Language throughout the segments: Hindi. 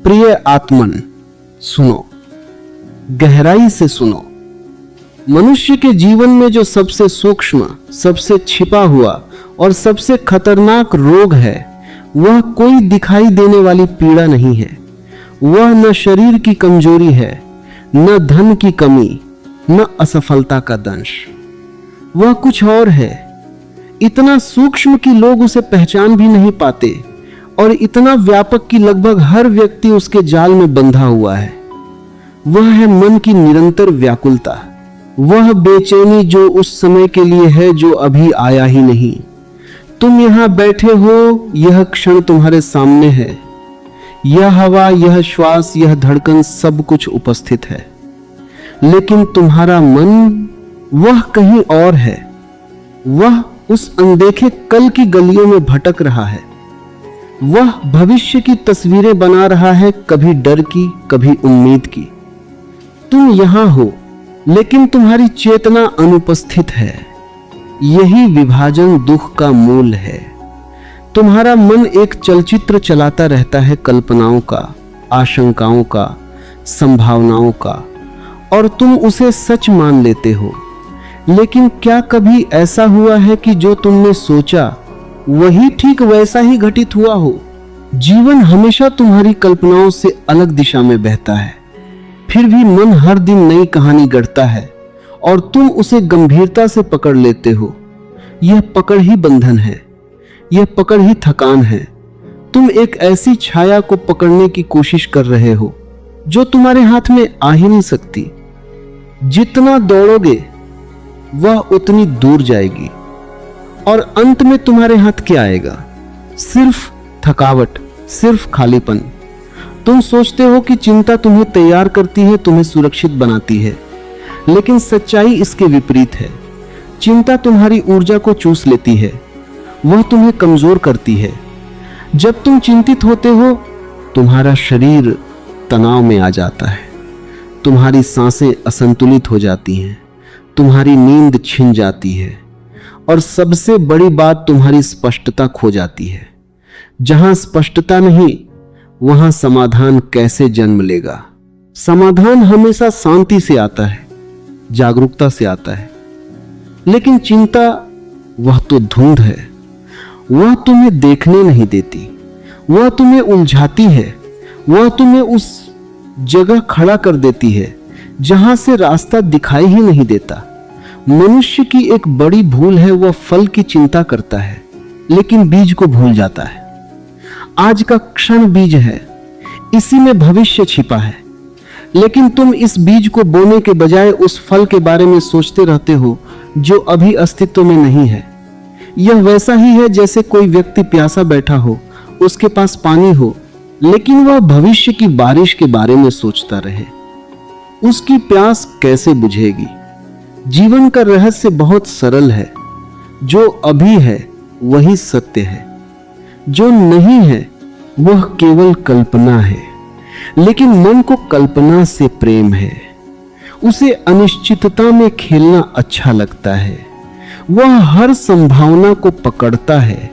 प्रिय आत्मन, सुनो, गहराई से सुनो। मनुष्य के जीवन में जो सबसे सूक्ष्म, सबसे छिपा हुआ और सबसे खतरनाक रोग है, वह कोई दिखाई देने वाली पीड़ा नहीं है। वह न शरीर की कमजोरी है, न धन की कमी, न असफलता का दंश। वह कुछ और है, इतना सूक्ष्म कि लोग उसे पहचान भी नहीं पाते, और इतना व्यापक कि लगभग हर व्यक्ति उसके जाल में बंधा हुआ है। वह है मन की निरंतर व्याकुलता, वह बेचैनी जो उस समय के लिए है जो अभी आया ही नहीं। तुम यहां बैठे हो, यह क्षण तुम्हारे सामने है, यह हवा, यह श्वास, यह धड़कन, सब कुछ उपस्थित है, लेकिन तुम्हारा मन वह कहीं और है। वह उस अनदेखे कल की गलियों में भटक रहा है। वह भविष्य की तस्वीरें बना रहा है, कभी डर की, कभी उम्मीद की। तुम यहां हो, लेकिन तुम्हारी चेतना अनुपस्थित है। यही विभाजन दुख का मूल है। तुम्हारा मन एक चलचित्र चलाता रहता है, कल्पनाओं का, आशंकाओं का, संभावनाओं का, और तुम उसे सच मान लेते हो। लेकिन क्या कभी ऐसा हुआ है कि जो तुमने सोचा वही ठीक वैसा ही घटित हुआ हो? जीवन हमेशा तुम्हारी कल्पनाओं से अलग दिशा में बहता है, फिर भी मन हर दिन नई कहानी गढ़ता है और तुम उसे गंभीरता से पकड़ लेते हो। यह पकड़ ही बंधन है, यह पकड़ ही थकान है। तुम एक ऐसी छाया को पकड़ने की कोशिश कर रहे हो जो तुम्हारे हाथ में आ ही नहीं सकती। जितना दौड़ोगे वह उतनी दूर जाएगी, और अंत में तुम्हारे हाथ क्या आएगा? सिर्फ थकावट, सिर्फ खालीपन। तुम सोचते हो कि चिंता तुम्हें तैयार करती है, तुम्हें सुरक्षित बनाती है, लेकिन सच्चाई इसके विपरीत है। चिंता तुम्हारी ऊर्जा को चूस लेती है, वह तुम्हें कमजोर करती है। जब तुम चिंतित होते हो, तुम्हारा शरीर तनाव में आ जाता है, तुम्हारी सांसें असंतुलित हो जाती हैं, तुम्हारी नींद छिन जाती है, और सबसे बड़ी बात, तुम्हारी स्पष्टता खो जाती है। जहां स्पष्टता नहीं, वहां समाधान कैसे जन्म लेगा? समाधान हमेशा शांति से आता है, जागरूकता से आता है, लेकिन चिंता वह तो धुंध है। वह तुम्हें देखने नहीं देती, वह तुम्हें उलझाती है, वह तुम्हें उस जगह खड़ा कर देती है जहां से रास्ता दिखाई ही नहीं देता। मनुष्य की एक बड़ी भूल है, वह फल की चिंता करता है लेकिन बीज को भूल जाता है। आज का क्षण बीज है, इसी में भविष्य छिपा है, लेकिन तुम इस बीज को बोने के बजाय उस फल के बारे में सोचते रहते हो जो अभी अस्तित्व में नहीं है। यह वैसा ही है जैसे कोई व्यक्ति प्यासा बैठा हो, उसके पास पानी हो, लेकिन वह भविष्य की बारिश के बारे में सोचता रहे। उसकी प्यास कैसे बुझेगी? जीवन का रहस्य बहुत सरल है। जो अभी है वही सत्य है, जो नहीं है वह केवल कल्पना है। लेकिन मन को कल्पना से प्रेम है, उसे अनिश्चितता में खेलना अच्छा लगता है। वह हर संभावना को पकड़ता है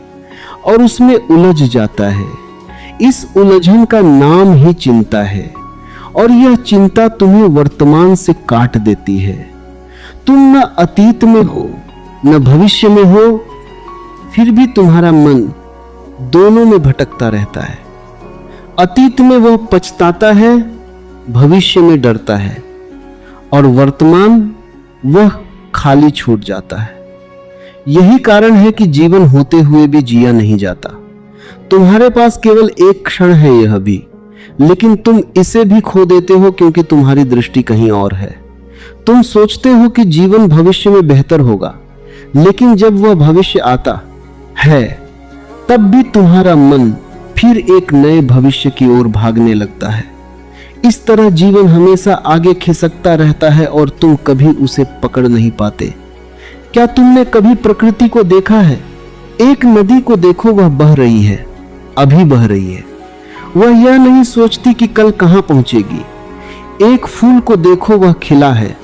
और उसमें उलझ जाता है। इस उलझन का नाम ही चिंता है, और यह चिंता तुम्हें वर्तमान से काट देती है। तुम न अतीत में हो, न भविष्य में हो, फिर भी तुम्हारा मन दोनों में भटकता रहता है। अतीत में वह पछताता है, भविष्य में डरता है, और वर्तमान वह खाली छूट जाता है। यही कारण है कि जीवन होते हुए भी जिया नहीं जाता। तुम्हारे पास केवल एक क्षण है यह भी, लेकिन तुम इसे भी खो देते हो क्योंकि तुम्हारी दृष्टि कहीं और है। तुम सोचते हो कि जीवन भविष्य में बेहतर होगा, लेकिन जब वह भविष्य आता है, तब भी तुम्हारा मन फिर एक नए भविष्य की ओर भागने लगता है। इस तरह जीवन हमेशा आगे खिसकता रहता है और तुम कभी उसे पकड़ नहीं पाते। क्या तुमने कभी प्रकृति को देखा है? एक नदी को देखो, वह बह रही है, अभी बह रही है। वह यह नहीं सोचती कि कल कहां पहुंचेगी। एक फूल को देखो, वह खिला है,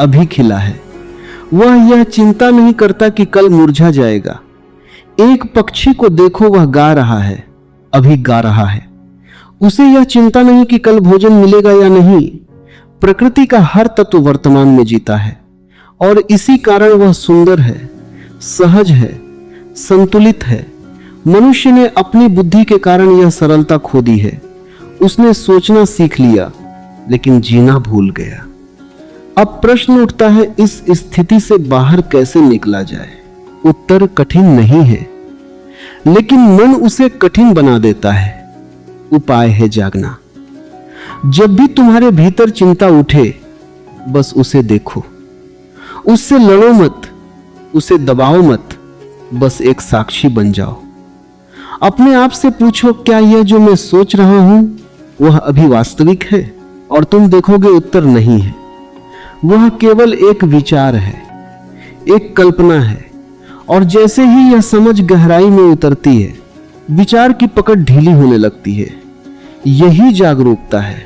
अभी खिला है। वह यह चिंता नहीं करता कि कल मुरझा जाएगा। एक पक्षी को देखो, वह गा रहा है, अभी गा रहा है। उसे यह चिंता नहीं कि कल भोजन मिलेगा या नहीं। प्रकृति का हर तत्व वर्तमान में जीता है और इसी कारण वह सुंदर है, सहज है, संतुलित है। मनुष्य ने अपनी बुद्धि के कारण यह सरलता खो दी है। उसने सोचना सीख लिया लेकिन जीना भूल गया। अब प्रश्न उठता है, इस स्थिति से बाहर कैसे निकला जाए? उत्तर कठिन नहीं है, लेकिन मन उसे कठिन बना देता है। उपाय है जागना। जब भी तुम्हारे भीतर चिंता उठे, बस उसे देखो, उससे लड़ो मत, उसे दबाओ मत, बस एक साक्षी बन जाओ। अपने आप से पूछो, क्या यह जो मैं सोच रहा हूं वह अभी वास्तविक है? और तुम देखोगे उत्तर नहीं है। वह केवल एक विचार है, एक कल्पना है। और जैसे ही यह समझ गहराई में उतरती है, विचार की पकड़ ढीली होने लगती है। यही जागरूकता है,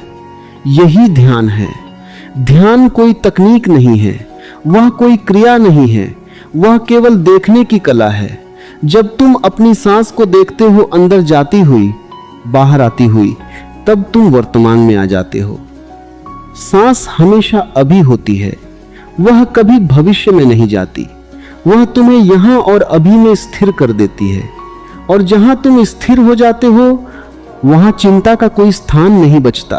यही ध्यान है। ध्यान कोई तकनीक नहीं है, वह कोई क्रिया नहीं है, वह केवल देखने की कला है। जब तुम अपनी सांस को देखते हो, अंदर जाती हुई, बाहर आती हुई, तब तुम वर्तमान में आ जाते हो। सांस हमेशा अभी होती है, वह कभी भविष्य में नहीं जाती। वह तुम्हें यहां और अभी में स्थिर कर देती है। और जहां तुम स्थिर हो जाते हो, वहां चिंता का कोई स्थान नहीं बचता।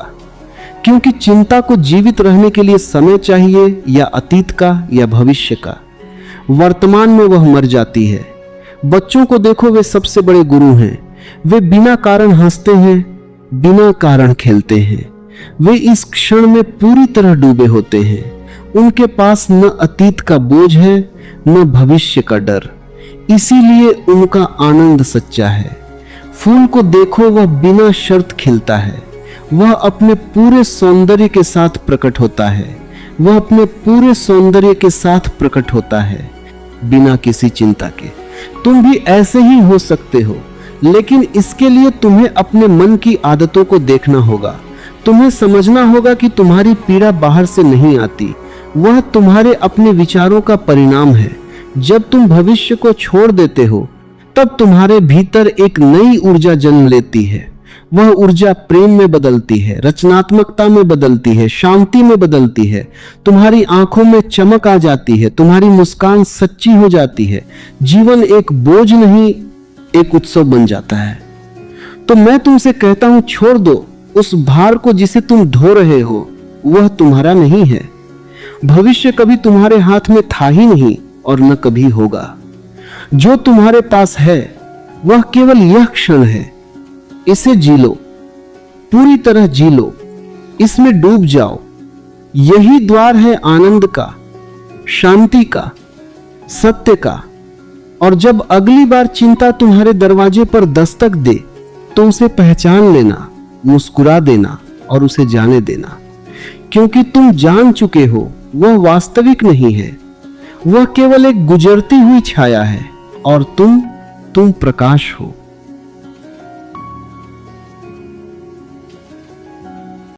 क्योंकि चिंता को जीवित रहने के लिए समय चाहिए, या अतीत का या भविष्य का। वर्तमान में वह मर जाती है। बच्चों को देखो, वे सबसे बड़े गुरु हैं। वे बिना कारण हंसते हैं, बिना कारण खेलते हैं। वे इस क्षण में पूरी तरह डूबे होते हैं। उनके पास न अतीत का बोझ है, न भविष्य का डर। इसीलिए उनका आनंद सच्चा है। फूल को देखो, वह बिना शर्त खिलता है। वह अपने पूरे सौंदर्य के साथ प्रकट होता है। वह अपने पूरे सौंदर्य के साथ प्रकट होता है, बिना किसी चिंता के। तुम भी ऐसे ही हो सकते हो, लेकिन इसके लिए तुम्हें अपने मन की आदतों को देखना होगा। तुम्हें समझना होगा कि तुम्हारी पीड़ा बाहर से नहीं आती, वह तुम्हारे अपने विचारों का परिणाम है। जब तुम भविष्य को छोड़ देते हो, तब तुम्हारे भीतर एक नई ऊर्जा जन्म लेती है। वह ऊर्जा प्रेम में बदलती है, रचनात्मकता में बदलती है, शांति में बदलती है। तुम्हारी आंखों में चमक आ जाती है, तुम्हारी मुस्कान सच्ची हो जाती है। जीवन एक बोझ नहीं, एक उत्सव बन जाता है। तो मैं तुमसे कहता हूं, छोड़ दो उस भार को जिसे तुम ढो रहे हो। वह तुम्हारा नहीं है। भविष्य कभी तुम्हारे हाथ में था ही नहीं और न कभी होगा। जो तुम्हारे पास है वह केवल यह क्षण है। इसे जी लो, पूरी तरह जी लो, इसमें डूब जाओ। यही द्वार है आनंद का, शांति का, सत्य का। और जब अगली बार चिंता तुम्हारे दरवाजे पर दस्तक दे, तो उसे पहचान लेना, मुस्कुरा देना और उसे जाने देना। क्योंकि तुम जान चुके हो, वह वास्तविक नहीं है। वह केवल एक गुजरती हुई छाया है और तुम प्रकाश हो।